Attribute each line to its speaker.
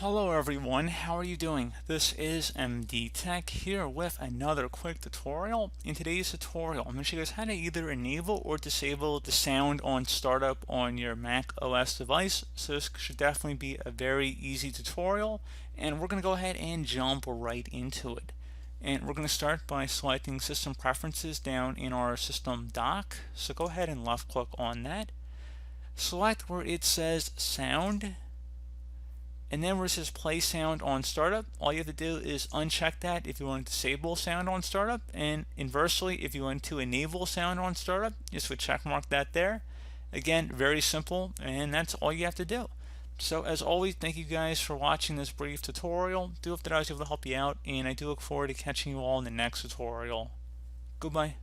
Speaker 1: Hello everyone, how are you doing? This is MD Tech here with another quick tutorial. In today's tutorial, I'm going to show you guys how to either enable or disable the sound on startup on your Mac OS device. So this should definitely be a very easy tutorial, and we're going to go ahead and jump right into it. And we're going to start by selecting System Preferences down in our System dock. So go ahead and left click on that. Select where it says Sound. And then where it says play sound on startup, all you have to do is uncheck that if you want to disable sound on startup, and inversely if you want to enable sound on startup, just would check mark that there. Again, very simple, and that's all you have to do. So as always, thank you guys for watching this brief tutorial. Do hope that I was able to help you out, and I do look forward to catching you all in the next tutorial. Goodbye.